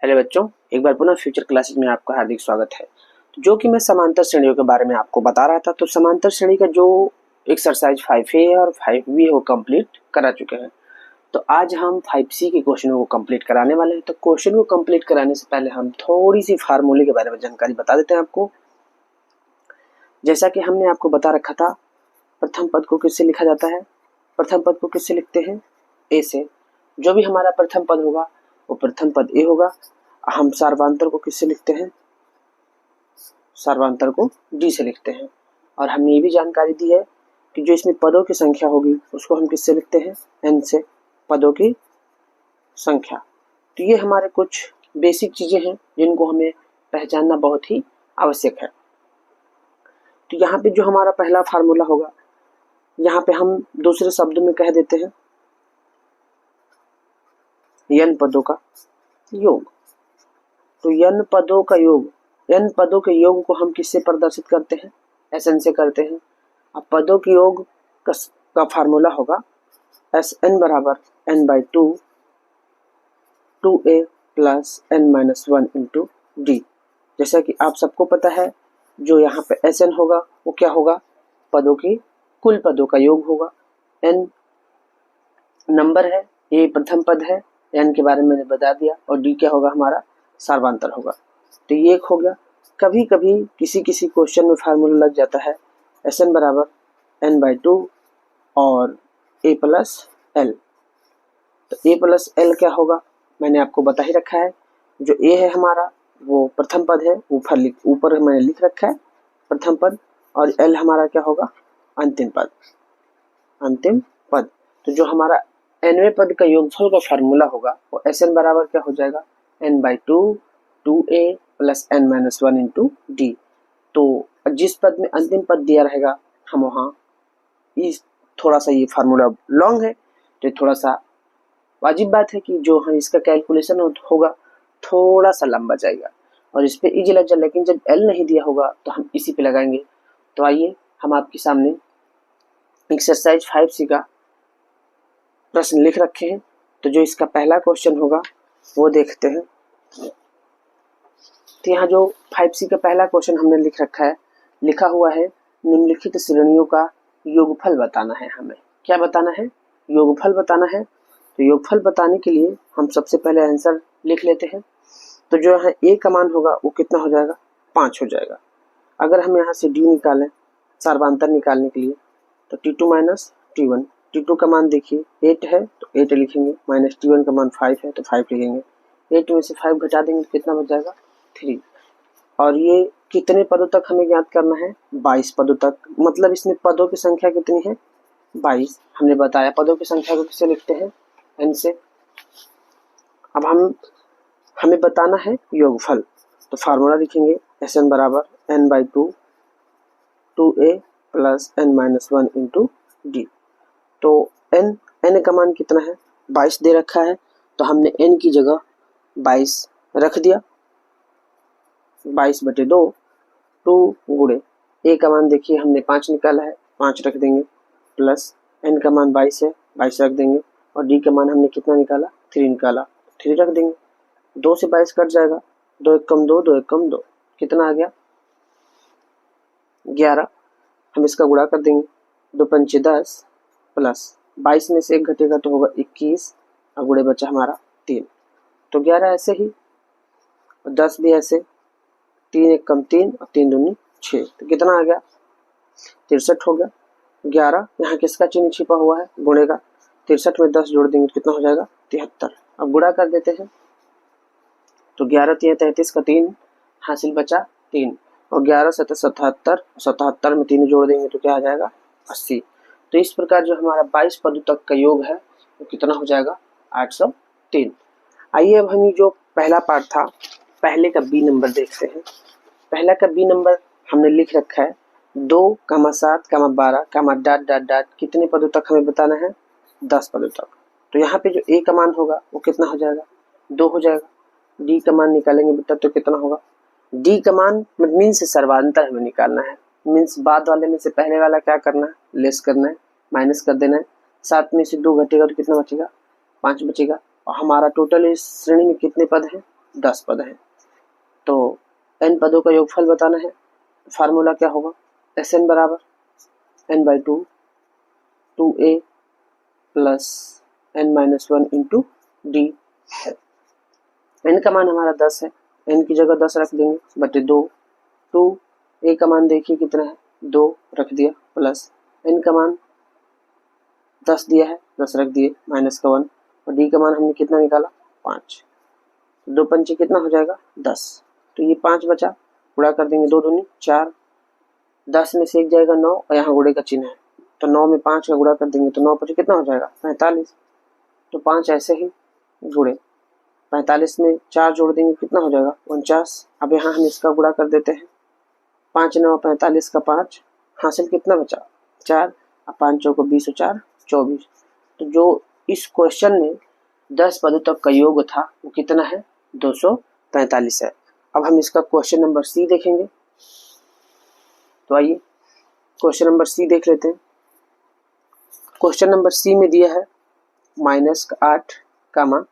Hello बच्चों, एक बार पुनः फ्यूचर क्लासेस में आपका हार्दिक स्वागत है। तो जो कि मैं समांतर श्रेणियों के बारे में आपको बता रहा था, तो समांतर श्रेणी का जो एक्सरसाइज 5A और 5B वो कंप्लीट करा चुके हैं। तो आज हम 5C के क्वेश्चन को कंप्लीट कराने वाले हैं। तो क्वेश्चन को कंप्लीट कराने से पहले हम थोड़ी सी फार्मूले के बारे में जानकारी बता देते हैं आपको। जैसा कि हमने आपको बता रखा था, प्रथम पद को किससे लिखा जाता है? प्रथम पद को किससे लिखते हैं? ए से। जो भी हमारा प्रथम पद होगा वो प्रथम पद ए होगा। हम सार्वधातुक को किससे लिखते हैं? सार्वधातुक को डी से लिखते हैं। और हमने ये भी जानकारी दी है कि जो इसमें पदों की संख्या होगी उसको हम किससे लिखते हैं? एन से, पदों की संख्या। तो ये हमारे कुछ बेसिक चीजें हैं जिनको हमें पहचानना बहुत ही आवश्यक है। तो यहाँ पे जो हमारा पहला फार्मूला होगा, यहाँ पे हम दूसरे शब्दों में कह देते हैं n पदों का योग। तो n पदों का योग, n पदों के योग को हम किससे प्रदर्शित करते हैं? Sn से करते हैं। अब पदों के योग का फार्मूला होगा Sn बराबर n/2 2a plus n-1 into D. जैसा कि आप सबको पता है, जो यहाँ पे Sn होगा वो क्या होगा? पदों की कुल पदों का योग होगा। n नंबर है, a प्रथम पद है, n के बारे में मैंने बता दिया, और d क्या होगा? हमारा सार्वधातुक होगा। तो ये एक हो गया। कभी कभी किसी किसी क्वेश्चन में फार्मूला लग जाता है Sn बराबर n/2 और a प्लस l। तो a प्लस l क्या होगा? मैंने आपको बता ही रखा है। जो a है हमारा वो प्रथम पद है, ऊपर मैंने लिख रखा है प्रथम पद, और l हमारा क्या होगा? अंतिम पद, अंतिम पद। तो जो हमारा nवें पद का योगफल का फार्मूला होगा वो Sn बराबर क्या हो जाएगा? n/2 2a plus n-1 into D. तो जिस पद में अंतिम पद दिया रहेगा हम वहाँ इस थोड़ा सा, ये फार्मूला लॉन्ग है तो थोड़ा सा वाजिब बात है कि जो हम इसका कैलकुलेशन होगा थोड़ा सा लंबा जाएगा और इस पे इजी लग जाए। लेकिन जब l नहीं दिया होगा तो हम इसी पे लगाएंगे। तो आइए हम आपके सामने एक्सरसाइज 5C का प्रश्न लिख रखे हैं। तो जो इसका पहला क्वेश्चन होगा वो देखते हैं। तो यहाँ जो 5C का पहला क्वेश्चन हमने लिख रखा है, लिखा हुआ है निम्नलिखित श्रेणियों का योगफल बताना है। हमें क्या बताना है? योगफल बताना है। तो योगफल बताने के लिए हम सबसे पहले आंसर लिख लेते हैं। तो जो है a का मान होगा वो कितना हो जाएगा? 5 हो जाएगा। अगर हम यहाँ से d निकालें सार्वधातुक निकालने के लिए, तो t2 माइनस t1, t2 का मान देखिए 8 है तो 8 लिखेंगे, माइनस t1 का मान 5 है तो 5 लिखेंगे। 8 में से 5 घटा देंगे तो कितना बच जाएगा? 3। और ये कितने पदों तक हमें ज्ञात करना है? 22 पदों तक। मतलब इसमें पदों की संख्या कितनी है? 22। हमने बताया पदों की संख्या को किससे लिखते हैं? n से। अब हमें बताना है योगफल। तो फार्मूला लिखेंगे Sn बराबर n/2 2a plus n-1 into D. तो n का मान कितना है? 22 दे रखा है, तो हमने n की जगह 22 रख दिया। 22/2 2 गुणे a का मान देखिए हमने 5 निकाला है, 5 रख देंगे, प्लस n का मान 22 है, 22 रख देंगे, और d का मान हमने कितना निकाला? 3 निकाला, 3 रख देंगे। 2 से 22 कट जाएगा, 2 एक कम 2, 2 एक कम 2, कितना आ गया? 11। हम इसका गुणा कर देंगे, 2 पंचे 10 प्लस 22 में से 1 घटेगा तो होगा 21, और गुणे बचा हमारा 3। तो 11 ऐसे ही, और 10 भी ऐसे, 3 एक कम 3 और 3 दूनी 6, तो कितना आ गया? 63 हो गया। 11 यहाँ किसका चिन्ह छिपा हुआ है? गुणे का। 63 में 10 जोड़ देंगे तो कितना हो जाएगा? 73। अब गुणा कर देते हैं, तो 11 3 33 का 3 हासिल बचा 3, और 11 7 77, 77 में 3 जोड़ देंगे तो क्या आ जाएगा? 80। तो इस प्रकार जो हमारा 22 पदों तक का योग है वो कितना हो जाएगा? 803। आइए अब हम जो पहला पार्ट था पहले का बी नंबर देखते हैं। पहला का बी नंबर हमने लिख रखा है 2, 7, 12, डॉट डॉट डॉट, कितने पदों तक हमें बताना है? 10 पदों तक। तो यहाँ पे जो a का मान होगा वो कितना हो जाएगा? 2 हो जाएगा। d का मान निकालेंगे बेटा तो कितना होगा? d का मान मीन्स सर्वांतर हमें निकालना है। मीन्स बाद वाले में से पहले वाला क्या करना है? लेस करना है, माइनस कर देना है। 7 में से 2 घटेगा तो कितना बचेगा? 5 बचेगा। और हमारा टोटल इस श्रेणी में कितने पद हैं? 10 पद हैं। तो n पदों का योगफल बताना है, फार्मूला क्या होगा, Sn बराबर n by 2 2a plus n-1 into D. n का मान हमारा 10 है, n की जगह 10 रख देंगे बटे 2। 2a का मान देखिए कितना है, 2 रख दिया, प्लस n का मान 10 दिया है, 10 रख दिए, माइनस का 1, और d का मान हमने कितना निकाला, 5। 2 पंचे कितना हो जाएगा, 10। तो ये 5 बचा, गुणा कर देंगे, 2 दूनी 4, 10 में से एक जाएगा 9 और यहाँ गुणे का चिन्ह है, तो 9 में 5 का गुणा कर देंगे तो 9 पचे कितना हो जाएगा, 45। तो 5 ऐसे ही जुड़े, 45 में 4 जोड़ देंगे कितना हो जाएगा, 49। अब यहाँ हम इसका गुणा कर देते हैं, 5 9 45 का 5, हासिल कितना बचा, 4, अब 5 चौको 20 और 4 24। तो जो इस क्वेश्चन में 10 पदों तक का योग था वो कितना है, 245 है। अब हम इसका क्वेश्चन नंबर सी देखेंगे। तो आइए क्वेश्चन नंबर सी देख लेते हैं। क्वेश्चन नंबर सी में दिया है -8 कामा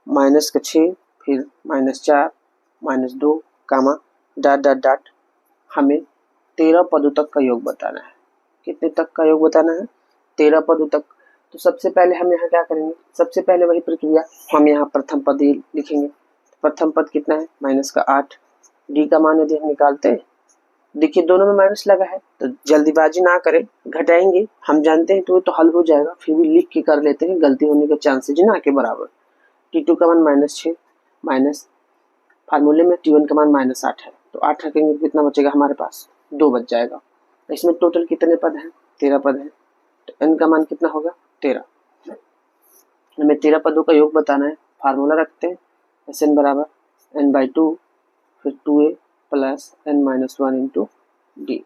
-6 फिर -4 -2 कामा डॉट डॉट डॉट, हमें 13 पदों तक का योग बताना है। कितने तक का योग बताना है, 13 पदों तक। तो सबसे पहले हम यहाँ क्या करेंगे, सबसे पहले वही प्रक्रिया, हम यहाँ प्रथम पद लिखेंगे। प्रथम पद कितना है, -8, डी का मान यदि हम निकालते हैं, देखिए दोनों में माइनस लगा है तो जल्दीबाजी ना करें, घटाएंगे, हम जानते हैं तो तो हल हो जाएगा, फिर भी लिख के कर लेते हैं, गलती होने के चांसेज ना के बराबर। T2 का मान -6 माइनस फार्मूले में T1 का मान -8 है, तो 8 रखेंगे कितना बचेगा हमारे पास, 2 बच जाएगा। इसमें टोटल कितने पद हैं, 13 पद हैं, तो n का मान कितना होगा, 13। हमें 13 पदों का योग बताना है, फार्मूला रखते हैं, Sn बराबर n बाई 2 फिर 2a plus n-1 into D.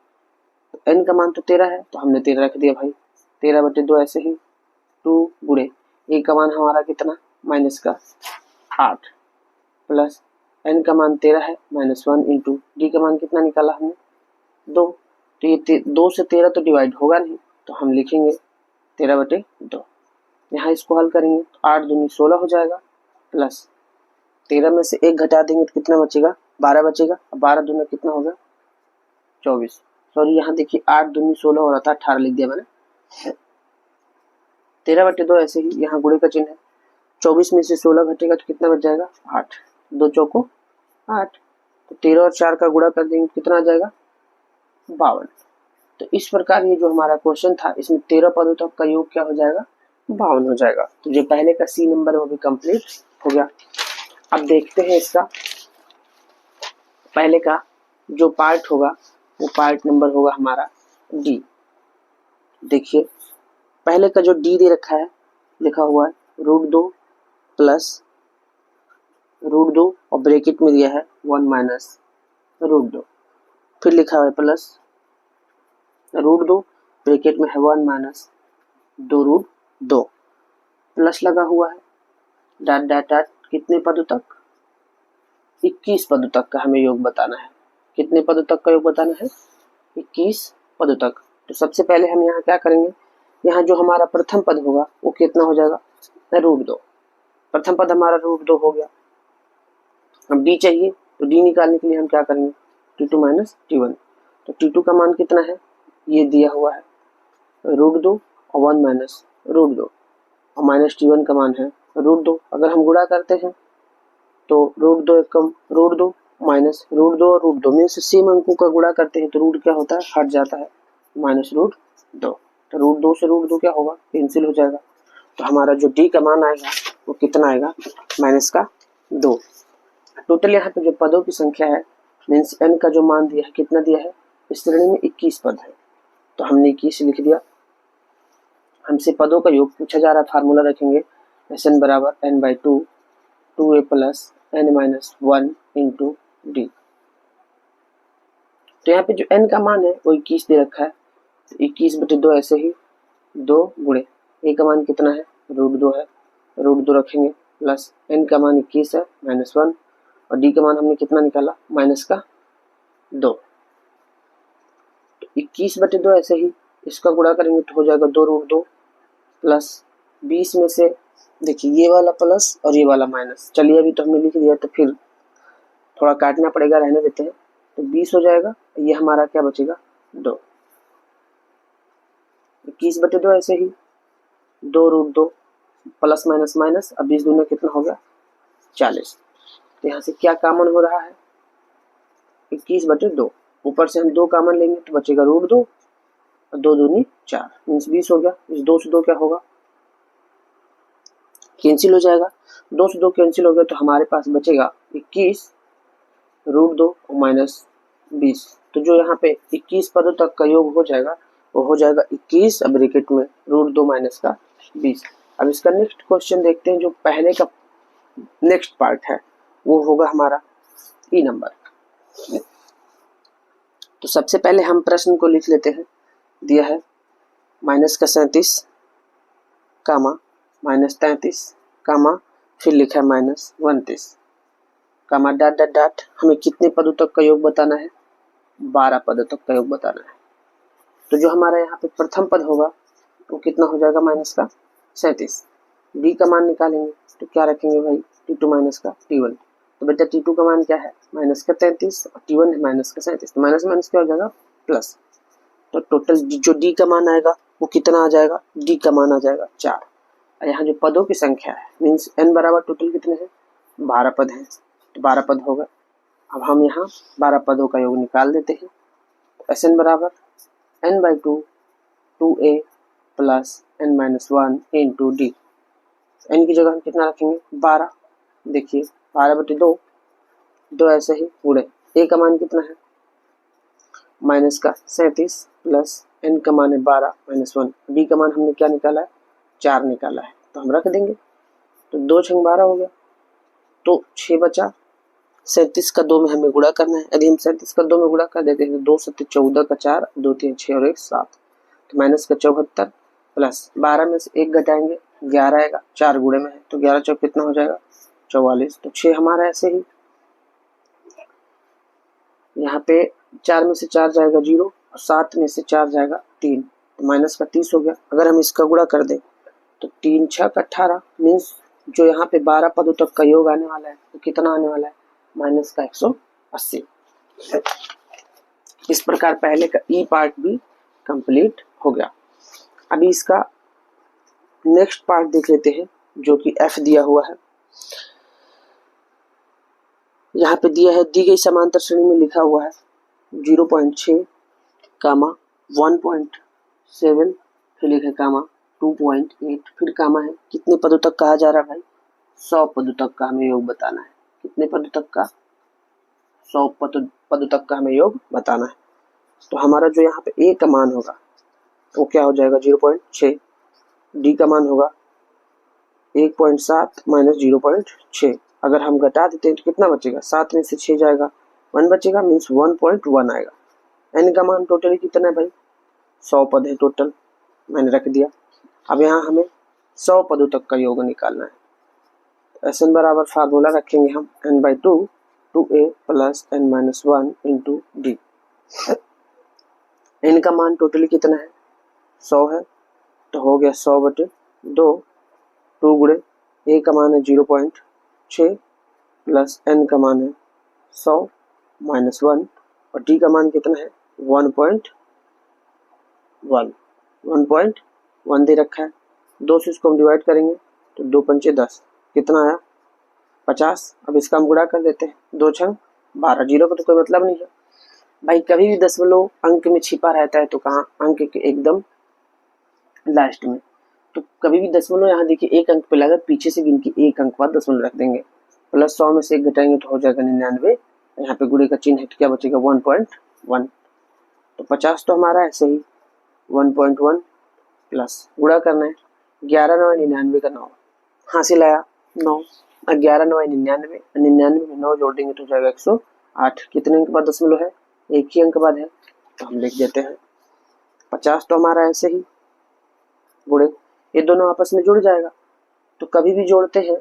तो n का मान तो 13 है तो हमने 13 रख दिया भाई, 13 बटे 2 ऐसे ही, 2 गुणे a का मान हमारा कितना, माइनस का 8 प्लस n का मान 13 है, -1 इंटू डी का मान कितना निकाला हमने, 2। तो ये 2 से 13 तो डिवाइड होगा नहीं, तो हम लिखेंगे 13 बटे 2। यहाँ इसको हल करेंगे तो 8 दूनी 16 हो जाएगा, प्लस 13 में से 1 घटा देंगे तो कितना बचेगा, 12 बचेगा। 12 दूना कितना होगा, 24। सॉरी यहाँ देखिए 8 दूनी 16 हो रहा था, 18 लिख दिया मैंने। 13 बटे 2 ऐसे ही, यहाँ गुणे का चिन्ह है, 24 में से 16 घटेगा तो कितना बच जाएगा, 8, 2 चौको 8। तो 13 और 4 का गुणा कर देंगे कितना आ जाएगा, 52। तो इस प्रकार ये जो हमारा क्वेश्चन था, इसमें 13 पदों तक का योग क्या हो जाएगा, 52 हो जाएगा। तो जो पहले का सी नंबर है वो भी कंप्लीट हो गया। अब देखते हैं इसका पहले का जो पार्ट होगा वो पार्ट नंबर होगा हमारा डी। देखिए पहले का जो डी दे रखा है, लिखा हुआ है √2 प्लस √2 और ब्रैकेट में दिया है 1 माइनस √2, फिर लिखा हुआ है प्लस √2 ब्रैकेट में है 1 माइनस 2√2, प्लस लगा हुआ है डॉट डॉट डॉट, कितने पदों तक, 21 पदों तक का हमें योग बताना है। कितने पदों तक का योग बताना है, 21 पदों तक। तो सबसे पहले हम यहाँ क्या करेंगे, यहाँ जो हमारा प्रथम पद होगा वो कितना हो जाएगा, √2। प्रथम पद हमारा √2 हो गया। अब डी चाहिए, तो डी निकालने के लिए हम क्या करेंगे, T2 माइनस T1। तो T2 का मान कितना है, ये दिया हुआ है √2 और 1 माइनस √2 और माइनस T1 का मान है √2। अगर हम गुणा करते हैं तो √2 कम √2 माइनस √2 और √2 में से सेम अंकों का गुणा करते हैं तो रूट क्या होता है, हट जाता है, माइनस √2। तो √2 से √2 क्या होगा, कैंसिल हो जाएगा। तो हमारा जो डी का मान आएगा वो कितना आएगा, -2। टोटल यहाँ पे जो पदों की संख्या है मीन्स n का जो मान दिया है कितना दिया है, इस श्रेणी में 21 पद है, तो हमने 21 लिख दिया। हमसे पदों का योग पूछा जा रहा है, फार्मूला रखेंगे Sn बराबर n by 2 2a plus n-1 into D. तो यहाँ पे जो n का मान है वो 21 दे रखा है, तो 21 बटे 2 ऐसे ही, 2 गुणे a का मान कितना है, √2 है, √2 रखेंगे प्लस n का मान 21 है, -1 और d का मान हमने कितना निकाला, -2। तो 21 बटे 2 ऐसे ही, इसका गुणा करेंगे तो हो जाएगा 2√2 प्लस 20 में से देखिए ये वाला प्लस और ये वाला माइनस, चलिए अभी तो हमने लिख दिया तो फिर थोड़ा काटना पड़ेगा, रहने देते हैं। तो 20 हो जाएगा, ये हमारा क्या बचेगा 2, 21/2 ऐसे ही 2√2 प्लस माइनस माइनस, अब 20 दूना कितना हो गया 40। तो यहाँ से क्या कॉमन हो रहा है 21/2, ऊपर से हम 2 कॉमन लेंगे तो बचेगा √2 और 2 दूनी 4 मीन्स 20 हो गया। इस 2 से 2 क्या होगा कैंसिल हो जाएगा, 2 से 2 कैंसिल हो गया तो हमारे पास बचेगा 21√2 और माइनस 20। तो जो यहाँ पे 21 पदों तक का योग हो जाएगा वो हो जाएगा 21 ब्रैकेट में √2 माइनस का 20। अब इसका नेक्स्ट क्वेश्चन देखते हैं, जो पहले का नेक्स्ट पार्ट है वो होगा हमारा ई नंबर। तो सबसे पहले हम प्रश्न को लिख लेते हैं। दिया है माइनस का 37 कामा माइनस 33 कामा फिर लिखा है माइनस 29 कामा डॉट डॉट डॉट। हमें कितने पदों तक का योग बताना है 12 पदों तक का योग बताना है। तो जो हमारा यहाँ पे प्रथम पद होगा वो कितना हो जाएगा माइनस का 37। डी का मान निकालेंगे तो क्या रखेंगे भाई T2 माइनस का T1। तो बेटा T2 का मान क्या है माइनस का 33 और T1 है माइनस का 37। तो माइनस माइनस क्या हो जाएगा प्लस। तो टोटल जो डी का मान आएगा वो कितना आ जाएगा, डी का मान आ जाएगा 4। और यहाँ जो पदों की संख्या है मीन्स n बराबर टोटल कितने हैं 12 पद हैं, तो 12 पद होगा। अब हम यहाँ 12 पदों का योग निकाल देते हैं। तो Sn बराबर n/2 2a plus n-1 into D. n की जगह हम कितना रखेंगे 12। देखिए 12/2, 2 ऐसे ही पूरे। a का मान कितना है माइनस का 37 प्लस n का मान है 12 -1। d का मान हमने क्या निकाला है 4 निकाला है, तो हम रख देंगे। तो 2 6 12 हो गया, तो 6 बचा। 37 का 2 में हमें गुणा करना है। यदि हम 37 का 2 में गुणा कर देते हैं 2 7 14 का 4 2 3 6 और 1 7, तो माइनस का 74 प्लस 12 में से 1 घटाएंगे 11 आएगा, 4 गुणे में है तो 11 चौक कितना हो जाएगा 44। तो 6 हमारा ऐसे ही, यहाँ पे 4 में से 4 जाएगा 0 और 7 में से 4 जाएगा 3, तो माइनस का 30 हो गया। अगर हम इसका गुणा कर दें तो 3 6 का 18 मीन्स जो यहाँ पे 12 पदों तक का योग आने वाला है वो कितना आने वाला है माइनस का 180। इस प्रकार पहले का ई पार्ट भी कंप्लीट हो गया। अभी इसका नेक्स्ट पार्ट देख लेते हैं जो कि एफ दिया हुआ है। यहाँ पे दिया है दी गई समांतर श्रेणी में लिखा हुआ है 0.6 कामा 1.7 फिर लिखा कामा 2.8 फिर कामा है। कितने पदों तक कहा जा रहा है भाई 100 पदों तक का हमें योग बताना है। कितने पदों तक का 100 पदों तक का हमें योग बताना है। तो हमारा जो यहाँ पे ए का मान होगा वो क्या हो जाएगा 0.6, डी का मान होगा 1.7 माइनस 0.6। अगर हम घटा देते हैं तो कितना बचेगा 7 में से 6 जाएगा 1 बचेगा मीन्स 1.1 आएगा। एन का मान टोटली कितना है भाई 100 पद है टोटल, मैंने रख दिया। अब यहाँ हमें 100 पदों तक का योग निकालना है। एस एन बराबर फार्मूला रखेंगे हम n/2 2a plus n-1 into D. N का मान टोटली कितना है 100 है, तो हो गया 100/2 2 गुणे ए का मान है 0.6 प्लस एन का मान है 100 -1 और डी का मान कितना है 1.1 दे रखा है। 2 से इसको हम डिवाइड करेंगे तो 2 पंचे 10 कितना आया 50। अब इसका हम गुणा कर देते हैं 2 6 12, जीरो का तो कोई मतलब नहीं है भाई। कभी भी दशमलव अंक में छिपा रहता है तो कहाँ अंक के एकदम लास्ट में। तो कभी भी दशमलव यहाँ देखिए एक अंक पे लगा, पीछे से गिन के एक अंक बाद दशमलव रख देंगे। प्लस 100 में से 1 घटाएंगे तो हो जाएगा 99। यहाँ पे गुणे का चिन्ह है तो क्या बचेगा 1.1। तो 50 तो हमारा ऐसे ही 1.1 प्लस गुणा करना है 11 9 99 का 9 हासिल आया 9। 11 9 99, 99 में 9 जोड़ देंगे तो जाएगा 108। कितने अंक बाद दशमलव है एक ही अंक बाद है, तो हम लिख देते हैं 50 तो हमारा ऐसे ही गुणे ये दोनों आपस में जुड़ जाएगा। तो कभी भी जोड़ते हैं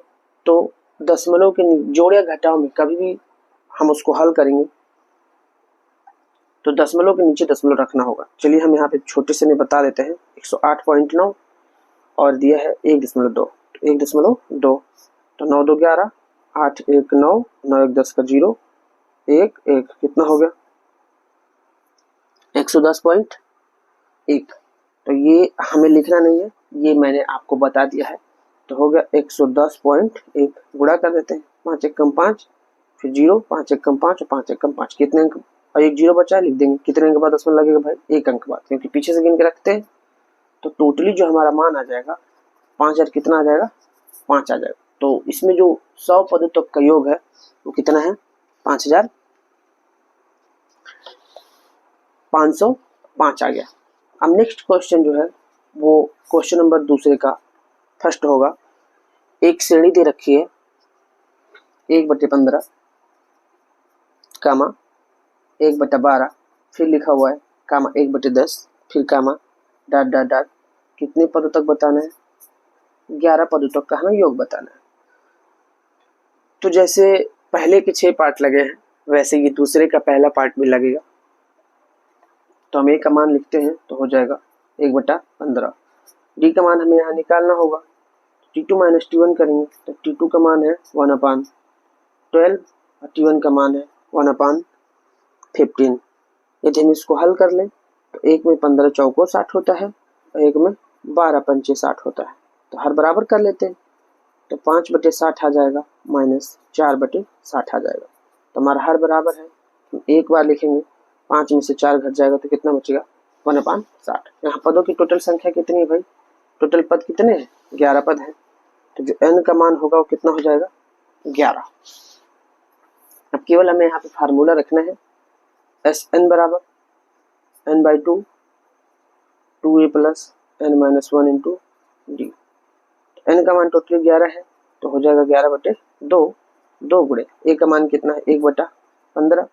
तो दशमलव के जोड़ या घटाव में कभी भी हम उसको हल करेंगे तो दशमलव के नीचे दशमलव रखना होगा। चलिए हम यहाँ पे छोटे से में बता देते हैं 108.9 और दिया है 1.2 तो 1.2 तो 9 2 11 8 1 9 9 1 10 का 0 एक एक कितना हो गया 110.1। तो ये हमें लिखना नहीं है, ये मैंने आपको बता दिया है। तो हो गया 110.1, गुणा कर देते हैं, 5 एक कम 5, फिर 0, 5 एक कम 5 और 5 एक कम 5, कितने अंक, और एक 0 बचा लिख देंगे। कितने अंक बाद दशमलव लगेगा भाई, 1 अंक बाद, क्योंकि पीछे से गिन के रखते हैं। तो टोटली जो हमारा मान आ जाएगा 5000 कितना आ जाएगा, 5 आ जाएगा। तो इसमें जो 100 पदों तक का योग है वो कितना है, 5505 आ गया। अब नेक्स्ट क्वेश्चन जो है वो क्वेश्चन नंबर दूसरे का फर्स्ट होगा। एक श्रेणी दे रखी है 1/15 कामा 1/12, फिर लिखा हुआ है कामा 1/10, फिर कामा डॉट डॉट डॉट, कितने पदों तक बताना है, 11 पदों तक का हमें योग बताना है। तो जैसे पहले के 6 पार्ट लगे हैं वैसे ये दूसरे का पहला पार्ट भी लगेगा। तो हम ए का मान लिखते हैं तो हो जाएगा 1/15। डी का मान हमें यहाँ निकालना होगा, T2 माइनस T1 करेंगे तो T2 का मान है 1/12 और T1 का मान है 1/15। यदि हम इसको हल कर लें तो एक में 15 चौको 60 होता है और एक में 12 पंचे 60 होता है। तो हर बराबर कर लेते हैं तो 5/60 आ जाएगा माइनस 4/60 आ जाएगा। तो हमारा हर बराबर है, हम एक बार लिखेंगे, 5 में से 4 घट जाएगा तो कितना बचेगा 1/60। यहाँ पदों की टोटल संख्या कितनी है भाई, टोटल पद कितने हैं, 11 पद हैं। तो जो n का मान होगा वो कितना हो जाएगा 11। अब केवल हमें यहाँ पे फार्मूला रखना है, Sn बराबर n/2 2a plus n-1 into D. n का मान टोटली 11 है तो हो जाएगा 11/2, 2 गुणे a का मान कितना है 1/15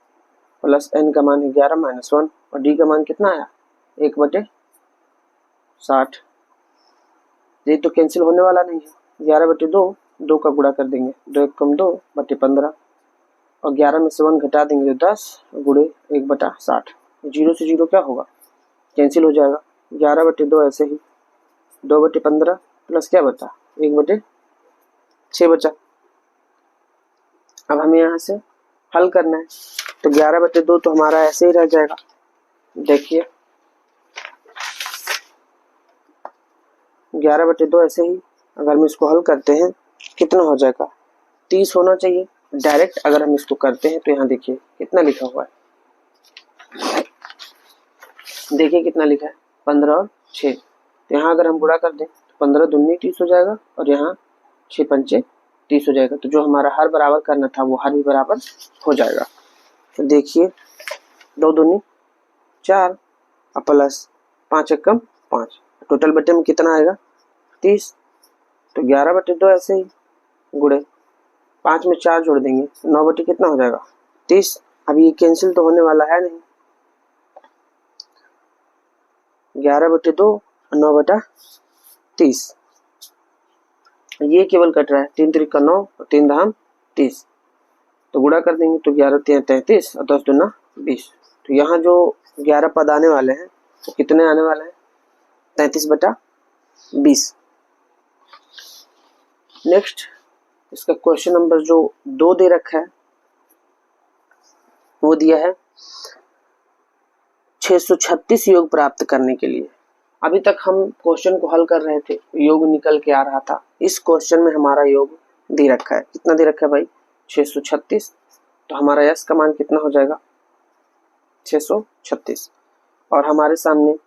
प्लस n का मान है 11-1 और d का मान कितना आया 1/60। ये तो कैंसिल होने वाला नहीं है, 11/2, 2 का गुणा कर देंगे, 2 एक कम 2/15 और 11 में से 1 घटा देंगे तो 10 गुणे 1/60। 0 से 0 क्या होगा, कैंसिल हो जाएगा। 11/2 ऐसे ही, 2/15 प्लस क्या बचा 1/6 बचा। अब हमें यहाँ से हल करना है तो 11/2 तो हमारा ऐसे ही रह जाएगा। देखिए 11/2 ऐसे ही, अगर हम इसको हल करते हैं कितना हो जाएगा 30 होना चाहिए। डायरेक्ट अगर हम इसको करते हैं तो यहाँ देखिए कितना लिखा हुआ है, देखिए कितना लिखा है 15 और 6। तो यहाँ अगर हम गुणा कर दें तो 15 दूनी 30 हो जाएगा और यहाँ 6 पंचे 30 हो जाएगा। तो जो हमारा हर बराबर करना था वो हर भी बराबर हो जाएगा। तो देखिए 2 दूनी 4 और प्लस 5 एक कम 5, टोटल बटे में कितना आएगा 30। तो 11/2 ऐसे ही गुणे 5 में 4 जोड़ देंगे 9 बटे कितना हो जाएगा 30। अब ये कैंसिल तो होने वाला है नहीं, 11/2 और 9/30, ये केवल कट रहा है, 3 3 9 और 3 दाम 30। तो गुणा कर देंगे तो 11 3 33 और 10 दूना 20। तो यहाँ जो 11 पद आने वाले हैं वो कितने आने वाले हैं 33/20। नेक्स्ट इसका क्वेश्चन नंबर जो 2 दे रखा है वो दिया है 636 योग प्राप्त करने के लिए। अभी तक हम क्वेश्चन को हल कर रहे थे, योग निकल के आ रहा था। इस क्वेश्चन में हमारा योग दे रखा है, कितना दे रखा है भाई 636। तो हमारा यस का मान कितना हो जाएगा 636 और हमारे सामने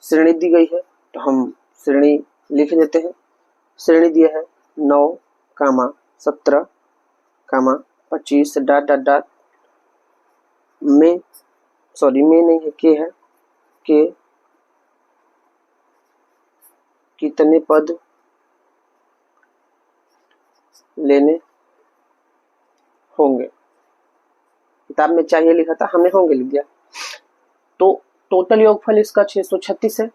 श्रेणी दी गई है तो हम श्रेणी लिख देते हैं। श्रेणी दिया है 9, 17, 25 डॉट डॉट डॉट में, सॉरी में नहीं है के है, के कितने पद लेने होंगे। किताब में चाहिए लिखा था, हमने होंगे लिख दिया। तो टोटल योगफल इसका 636 है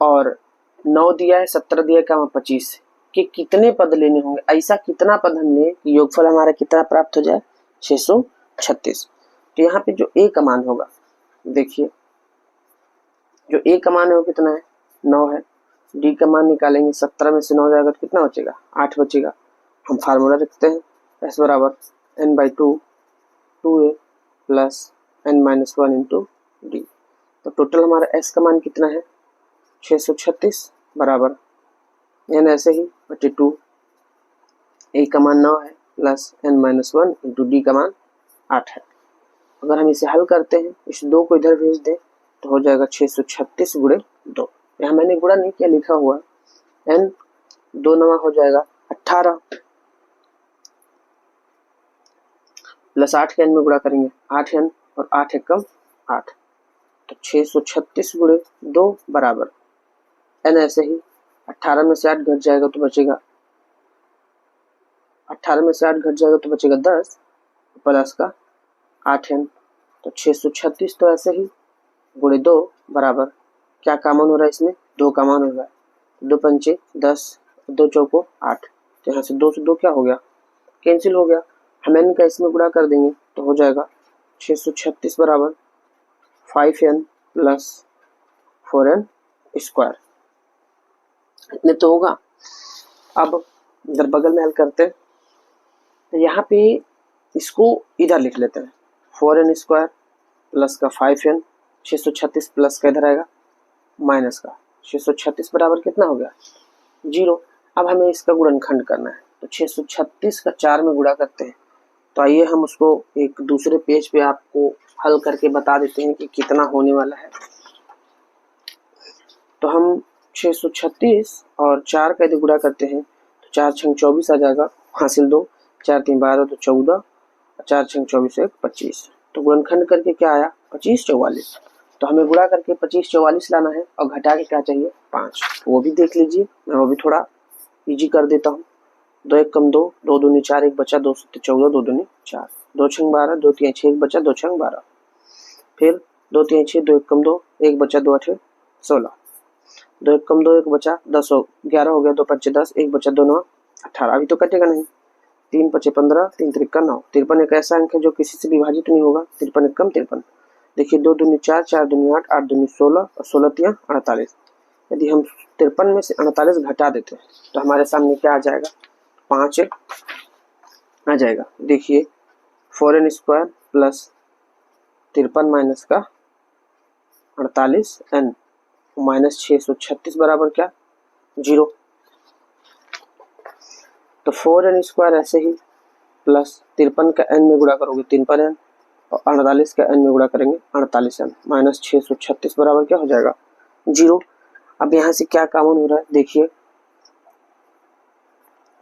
और 9 दिया है, 17 दिया है, 25 कि कितने पद लेने होंगे। ऐसा कितना पद हम लें कि योगफल हमारा कितना प्राप्त हो जाए 636। तो यहाँ पे जो ए का मान होगा, देखिए जो ए का मान है वो कितना है 9 है। डी का मान निकालेंगे, 17 में से 9 जाएगा तो कितना बचेगा 8 बचेगा। हम फार्मूला रखते हैं एस बराबर n/2 2a plus n minus 1 into D. तो टोटल हमारा s का मान कितना है 636 बराबर n ऐसे ही बटे 2, a का मान 9 है plus n minus 1 into D का मान 8 है। अगर हम इसे हल करते हैं, इस 2 को इधर भेज दें तो हो जाएगा 636 गुणे 2। यहाँ मैंने गुणा नहीं किया, लिखा हुआ है n 2 नवा हो जाएगा 18 प्लस 8 के n में गुणा करेंगे 8n और 8 एकम 8, तो 636 गुणे 2 बराबर n ऐसे ही 18 में से 8 घट जाएगा तो बचेगा 10 प्लस का 8n, तो 636 तो ऐसे ही गुणे 2 बराबर क्या कॉमन हो रहा है इसमें 2 कॉमन हो रहा है, 2 पंचे 10, 2 चौको 8, तो यहाँ से 2 से 2 क्या हो गया कैंसिल हो गया। हम n का इसमें गुणा कर देंगे तो हो जाएगा 636 बराबर 5n प्लस 4n स्क्वायर, इतने तो होगा। अब इधर बगल में हल करते हैं, तो यहाँ पे इसको इधर लिख लेते हैं 4n स्क्वायर प्लस का 5n, 636 प्लस का इधर आएगा माइनस का 636 बराबर कितना हो गया 0। अब हमें इसका गुणनखंड करना है, तो 636 का 4 में गुणा करते हैं। तो आइए हम उसको एक दूसरे पेज पे आपको हल करके बता देते हैं कि कितना होने वाला है। तो हम 636 और 4 का यदि गुणा करते हैं तो 4 छंग 24 आ जाएगा, हासिल 2, 4 3 12 तो 14, 4 छंग 24 1 25, तो गुणनखंड करके क्या आया 25 44। तो हमें गुणा करके 25 44 लाना है और घटा के क्या चाहिए 5, वो भी देख लीजिए, मैं वो भी थोड़ा इजी कर देता हूँ। 2 1 कम 2, 2 दूनी 4, 1 बचा 2 7 14, 2 दूनी 4, 2 छंग 12, 2 3 6 1 बचा 2 छंग 12, फिर 2 3 6, 2 1 कम 2, 1 बचा 2 8 16, 2 1 कम 2 1 बचा 10 11 हो गया, 2 5 10, 1 बचा 2 9 18, अभी तो कटेगा नहीं, 3 5 15, 3 3 9, 53 एक ऐसा अंक है जो किसी से विभाजित नहीं होगा, 53 1 कम 53। देखिए 2 दूनी 4, 4 दूनी 8, 8 दूनी 16 और 16 3 48। यदि हम 53 में से 48 घटा देते हैं तो हमारे सामने क्या आ जाएगा 5 आ जाएगा। देखिए 4n स्क्वायर प्लस 53 माइनस का 48n माइनस 636 बराबर क्या 0। तो 4n स्क्वायर ऐसे ही प्लस 53 का n में गुणा करोगे 3 पर n और 48 का n में गुणा करेंगे 48n माइनस 636 बराबर क्या हो जाएगा 0। अब यहाँ से क्या कॉमन हो रहा है, देखिए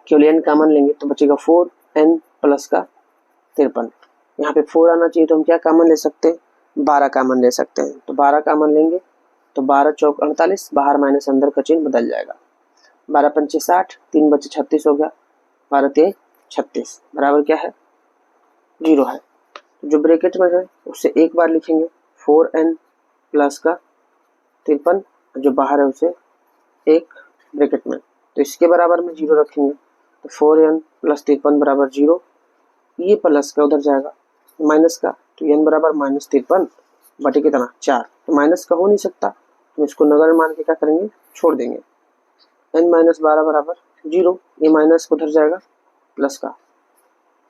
केवल n कॉमन लेंगे तो बचेगा 4n प्लस का 53, यहाँ पे 4 आना चाहिए तो हम क्या कॉमन ले सकते हैं 12 कॉमन ले सकते हैं, तो 12 कॉमन लेंगे तो 12 चौक 48, बाहर माइनस अंदर का चिन्ह बदल जाएगा, 12 पंचे 60, 3 बचे 36 हो गया, 12 3 36 बराबर क्या है 0 है। जो ब्रैकेट में है उससे एक बार लिखेंगे 4n प्लस का 53, जो बाहर है उसे एक ब्रैकेट में, तो इसके बराबर में 0 रखेंगे तो 4n प्लस 53 बराबर 0, ये प्लस का उधर जाएगा माइनस का, तो n बराबर माइनस 53 बटे कितना 4, तो माइनस का हो नहीं सकता, तो इसको नगर मान के क्या करेंगे छोड़ देंगे, n माइनस 12 बराबर 0, ये माइनस को उधर जाएगा प्लस का।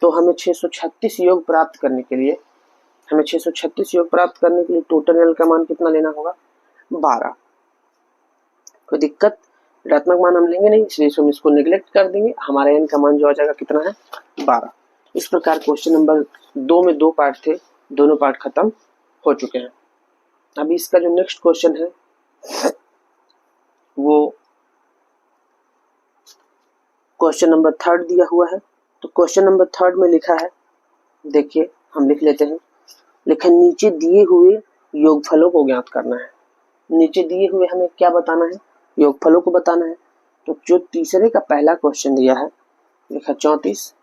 तो हमें 636 योग प्राप्त करने के लिए टोटल l का मान कितना लेना होगा 12। कोई दिक्कत, ऋणात्मक मान हम लेंगे नहीं इसलिए हम इसको नेग्लेक्ट कर देंगे, हमारा n का मान जो आ जाएगा कितना है 12। इस प्रकार क्वेश्चन नंबर 2 में 2 पार्ट थे, दोनों पार्ट खत्म हो चुके हैं। अभी इसका जो नेक्स्ट क्वेश्चन है वो क्वेश्चन नंबर 3 दिया हुआ है। तो क्वेश्चन नंबर 3 में लिखा है, देखिए हम लिख लेते हैं, लिखा नीचे दिए हुए योगफलों को ज्ञात करना है। नीचे दिए हुए हमें क्या बताना है योगफलों को बताना है। तो जो तीसरे का पहला क्वेश्चन दिया है लिखा 34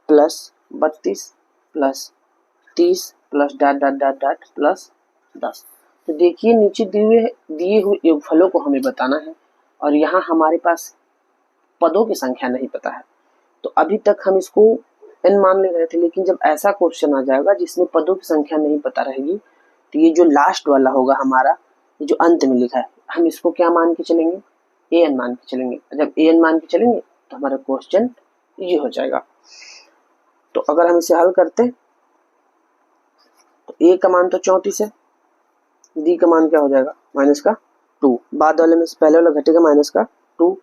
plus 32 plus 30 plus dot dot dot dot plus 10। तो देखिए नीचे दिए हुए योगफलों को हमें बताना है और यहाँ हमारे पास पदों की संख्या नहीं पता है। तो अभी तक हम इसको n मान ले रहे थे, लेकिन जब ऐसा क्वेश्चन आ जाएगा जिसमें पदों की संख्या नहीं पता रहेगी तो ये जो लास्ट वाला होगा हमारा, ये जो अंत में लिखा है, हम इसको क्या मान के चलेंगे an मान के चलेंगे। जब an मान के चलेंगे तो हमारा क्वेश्चन ये हो जाएगा। तो अगर हम इसे हल करते ए का मान तो 34 है, डी का मान क्या हो जाएगा माइनस का 2, बाद वाले में से पहले वाला घटेगा माइनस का 2,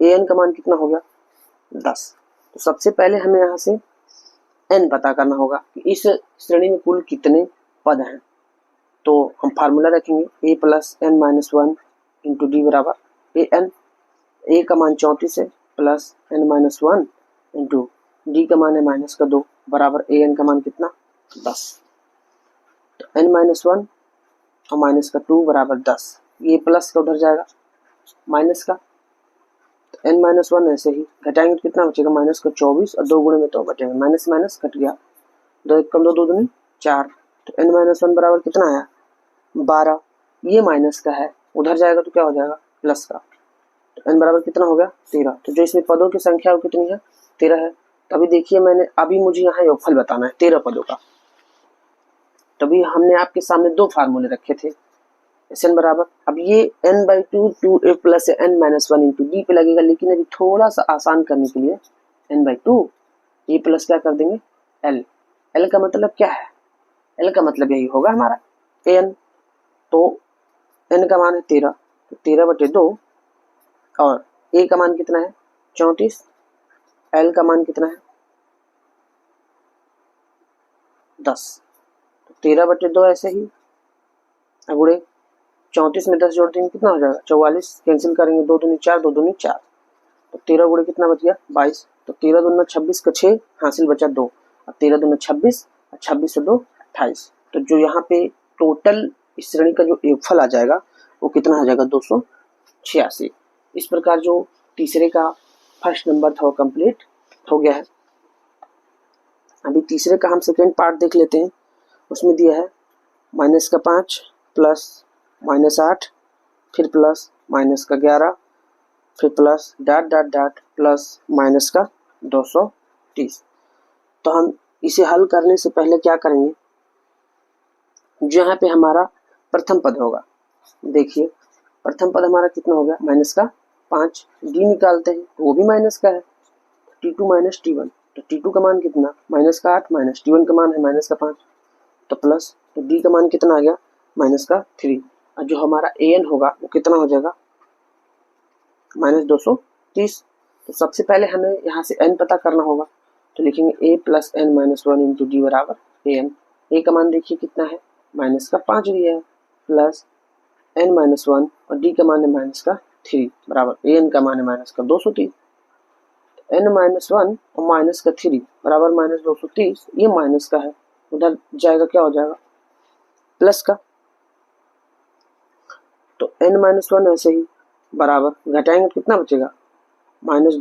ए एन का मान कितना हो गया 10। तो सबसे पहले हमें यहाँ से एन पता करना होगा कि इस श्रेणी में कुल कितने पद हैं। तो हम फार्मूला रखेंगे A plus N minus 1 into D बराबर ए एन। ए का मान 34 है plus N minus 1 into D का मान है माइनस का 2 बराबर ए एन का मान कितना 10। तो एन माइनस 1 और माइनस का 2 बराबर 10। ये प्लस का उधर जाएगा माइनस का, तो एन माइनस 1 ऐसे ही घटाएंगे तो कितना बचेगा माइनस का 24 और 2 गुणे में तो बचेगा माइनस माइनस कट गया, 2 एक कम 2 2 दूनी 4। तो एन माइनस 1 बराबर कितना आया 12। ये माइनस का है, उधर जाएगा तो क्या हो जाएगा प्लस का। तो एन बराबर कितना हो गया 13। तो जो इसमें पदों की संख्या वो कितनी है 13 है। तभी देखिए मैंने अभी मुझे यहाँ योगफल बताना है 13 पदों का। तभी हमने आपके सामने दो फार्मूले रखे थे एस एन बराबर, अब ये N by two two A plus N minus 1 into D पे लगेगा, लेकिन अभी थोड़ा सा आसान करने के लिए N by two A plus क्या कर देंगे एल। एल का मतलब क्या है, एल का मतलब यही होगा हमारा एन। तो एन का मान है 13, तो 13/2 और ए का मान कितना है 34, एल का मान कितना है 10। तो 13/2 ऐसे ही गुणे 34 में 10 जोड़ देंगे कितना हो जाएगा 44, कैंसिल करेंगे 2 दूनी 4 2 दूनी 4, तो 13 गुणे कितना बच गया 22। तो 13 दूना 26 का 6 हासिल बचा 2 और 13 दूना 26 और 26 से 2 28। तो जो यहाँ पे टोटल इस श्रेणी का जो योगफल आ जाएगा वो कितना हो जाएगा 286। इस प्रकार जो तीसरे का फर्स्ट नंबर था वो कंप्लीट हो गया है। अभी तीसरे का हम सेकेंड पार्ट देख लेते हैं। उसमें दिया है माइनस का 5 प्लस माइनस 8 फिर प्लस माइनस का 11 फिर plus dot dot dot plus minus का 230। तो हम इसे हल करने से पहले क्या करेंगे, जहाँ पे हमारा प्रथम पद होगा, देखिए प्रथम पद हमारा कितना हो गया माइनस का 5, डी निकालते हैं तो वो भी माइनस का है T2 माइनस T1, तो T2 का मान कितना माइनस का 8 माइनस T1 का मान है माइनस का 5, तो प्लस तो D का मान कितना आ गया माइनस का 3 और जो हमारा AN होगा वो कितना हो जाएगा माइनस 230। तो सबसे पहले हमें यहाँ से n पता करना होगा, तो लिखेंगे a plus N minus 1 into D बराबर AN। ए का मान देखिए कितना है माइनस का 5 दिया है प्लस n माइनस 1 और डी का मान है माइनस का 3 बराबर AN का मान है माइनस का 230। n माइनस 1 और माइनस का 3 बराबर माइनस 230, ये माइनस का है, उधर जाएगा क्या हो जाएगा प्लस का। तो n माइनस 1 ऐसे ही बराबर घटाएंगे तो कितना बचेगा माइनस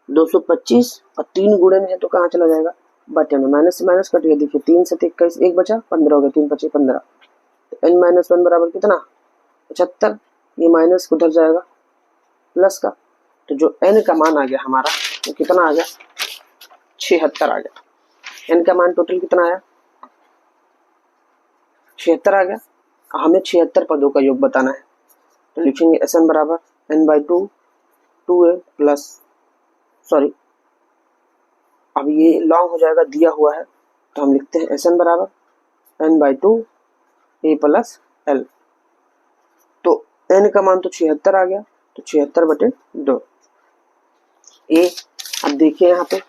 225 और 3 गुणे में है तो कहाँ चला जाएगा बटे में, माइनस से माइनस कट गया, देखिए 3 से 21 1 बचा 15 हो गया, 3 5 15। तो n माइनस 1 बराबर कितना 75, ये माइनस उधर जाएगा प्लस का। तो जो n का मान आ गया हमारा वो कितना आ गया 76 आ गया। n का मान टोटल कितना आया 76 आ गया। हमें 76 पदों का योग बताना है, तो लिखेंगे एस एन बराबर N by two 2a plus sorry अब ये लॉन्ग हो जाएगा दिया हुआ है, तो हम लिखते हैं एस एन बराबर N by two A plus L. तो n का मान तो 76 आ गया, तो 76/2 ए। अब देखिए यहाँ पे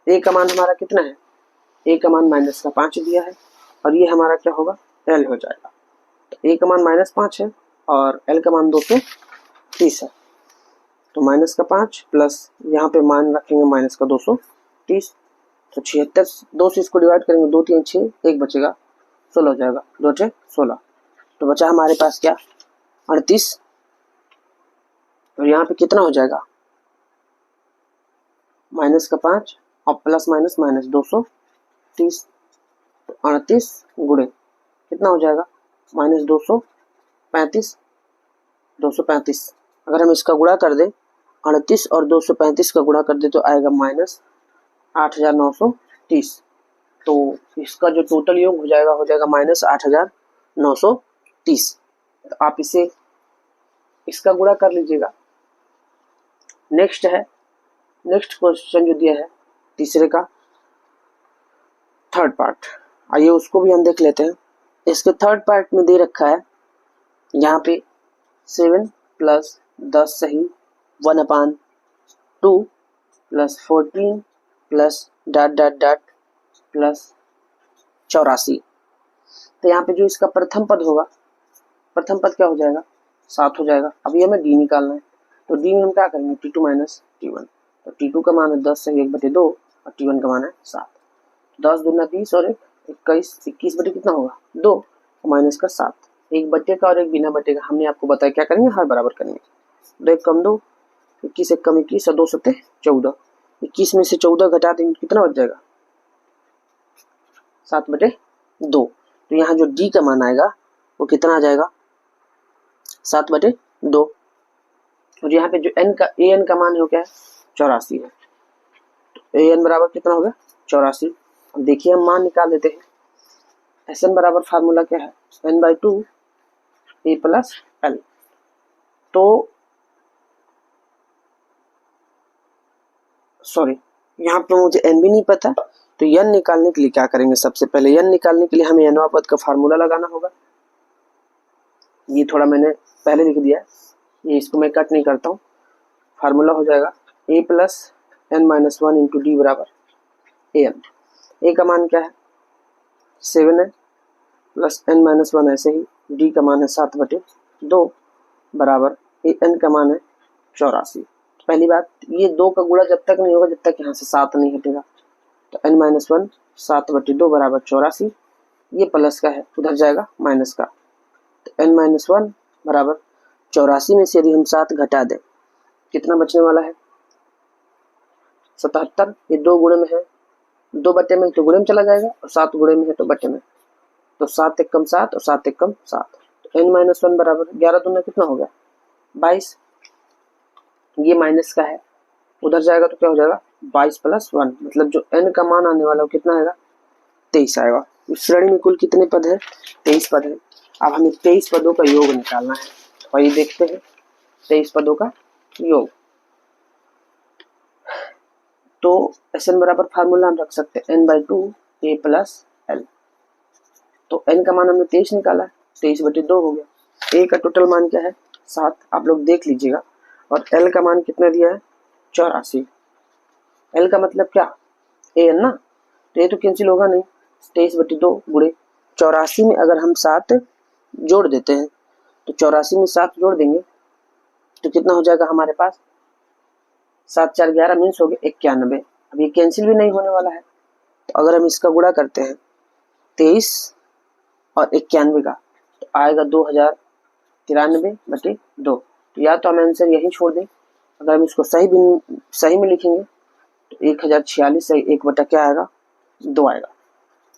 ए का मान हमारा कितना है, ए का मान माइनस का 5 दिया है और ये हमारा क्या होगा एल हो जाएगा। तो ए का मान माइनस 5 है और एल का मान 230 है, तो माइनस का 5 प्लस यहाँ पे मान रखेंगे माइनस का 230। तो 76 2 से इसको डिवाइड करेंगे 2 3 6 1 बचेगा 16 हो जाएगा, 2 6 16। तो बचा हमारे पास क्या 38। तो यहाँ पे कितना हो जाएगा माइनस का 5 और प्लस माइनस माइनस 230। तो 38 गुणे कितना हो जाएगा माइनस 235। अगर हम इसका गुणा कर दें 38 और 235 का गुणा कर दे तो आएगा माइनस 8930। तो इसका जो टोटल योग हो जाएगा माइनस 8930। तो आप इसे इसका गुणा कर लीजिएगा। नेक्स्ट क्वेश्चन जो दिया है तीसरे का, थर्ड पार्ट, आइए उसको भी हम देख लेते हैं। इसके थर्ड पार्ट में दे रखा है यहाँ पे 7 प्लस 10 सही 1/2 plus 14 plus dot dot dot plus 84। तो यहाँ पे जो इसका प्रथम पद होगा, प्रथम पद क्या हो जाएगा 7 हो जाएगा। अभी हमें डी निकालना है, तो डी में हम क्या करेंगे t2 माइनस t1। तो t2 का मान है 10 सही 1/2 और t1 का मान है 7। 10 दूना 20 और 21, 21 बटे कितना होगा 2 माइनस का 7, एक बटे का और एक बिना बटे का। हमने आपको बताया क्या करेंगे हर बराबर करेंगे। 2 एक कम 2, 21 एक कम 21 और 2 सत्ते 14। 21 में से 14 घटा देंगे कितना बच जाएगा 7/2। तो यहाँ जो डी का मान आएगा वो कितना आ जाएगा 7/2। और यहाँ पे जो एन का an का मान है वो क्या है 84 है। तो an बराबर कितना हो गया 84। अब देखिए हम मान निकाल लेते हैं। Sn बराबर फार्मूला क्या है n/2 a प्लस l। तो सॉरी यहाँ पे मुझे n भी नहीं पता, तो n निकालने के लिए क्या करेंगे, सबसे पहले n निकालने के लिए हमें nवां पद का फार्मूला लगाना होगा। ये थोड़ा मैंने पहले लिख दिया है, ये इसको मैं कट नहीं करता हूँ। फार्मूला हो जाएगा a plus n-1 into D बराबर an। a का मान क्या है 7 है प्लस n-1 ऐसे ही, d का मान है 7/2 बराबर an का मान है 84। पहली बात ये 2 का गुणा जब तक नहीं होगा जब तक यहाँ से 7 नहीं हटेगा। तो n-1 7/2 बराबर 84, ये प्लस का है उधर जाएगा माइनस का। तो n-1 बराबर 84 में से यदि हम 7 घटा दें कितना बचने वाला है 77। ये 2 गुणे में है, 2 बटे में तो गुणे में चला जाएगा और 7 गुणे में है तो बटे में। तो 7 एक कम 7 और 7 एक कम 7। तो n-1 बराबर 11 दूना कितना हो गया 22। ये माइनस का है उधर जाएगा तो क्या हो जाएगा 22 प्लस 1, मतलब जो n का मान आने वाला है वो कितना आएगा 23 आएगा। इस श्रेणी में कुल कितने पद है 23 पद है। अब हमें 23 पदों का योग निकालना है, और ये देखते हैं 23 पदों का योग। तो Sn बराबर फार्मूला हम रख सकते हैं n/2 a प्लस l। तो n का मान हमने 23 निकाला है, 23/2 हो गया। a का टोटल मान क्या है 7, आप लोग देख लीजिएगा। और l का मान कितना दिया है 84। l का मतलब क्या an ना, तो ये तो कैंसिल होगा नहीं। 23/2 गुणे 84 में अगर हम 7 जोड़ देते हैं तो 84 में 7 जोड़ देंगे तो कितना हो जाएगा हमारे पास 7 4 11 मीन्स हो गए 91। अब ये कैंसिल भी नहीं होने वाला है, तो अगर हम इसका गुणा करते हैं 23 और 91 का तो आएगा 2093/2। तो या तो हम आंसर यही छोड़ दें, अगर हम इसको सही में लिखेंगे तो 1046 से 1 बटा क्या आएगा 2 आएगा।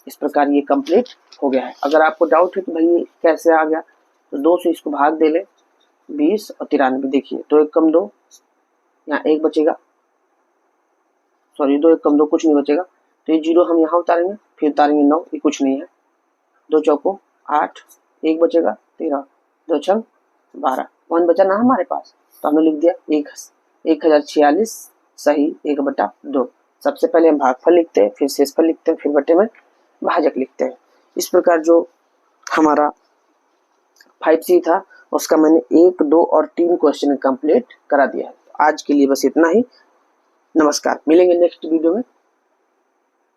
इस प्रकार ये कंप्लीट हो गया है। अगर आपको डाउट है कि भाई ये कैसे आ गया तो 2 से इसको भाग दे ले 20 और 93। देखिए 2 एक कम 2, यहाँ 1 बचेगा, सॉरी 2 एक कम 2 कुछ नहीं बचेगा, तो ये 0 हम यहाँ उतारेंगे, फिर उतारेंगे 9, ये कुछ नहीं है। 2 चौको 8, 1 बचेगा 13, 2 छंग 12, 1 बचा ना हमारे पास, तो हमने लिख दिया 1046 सही 1/2। सबसे पहले हम भागफल लिखते हैं, फिर शेषफल लिखते हैं, फिर बटे में भाजक लिखते हैं। इस प्रकार जो हमारा 5C था उसका मैंने 1, 2 और 3 क्वेश्चन कंप्लीट करा दिया है। आज के लिए बस इतना ही। नमस्कार, मिलेंगे नेक्स्ट वीडियो में।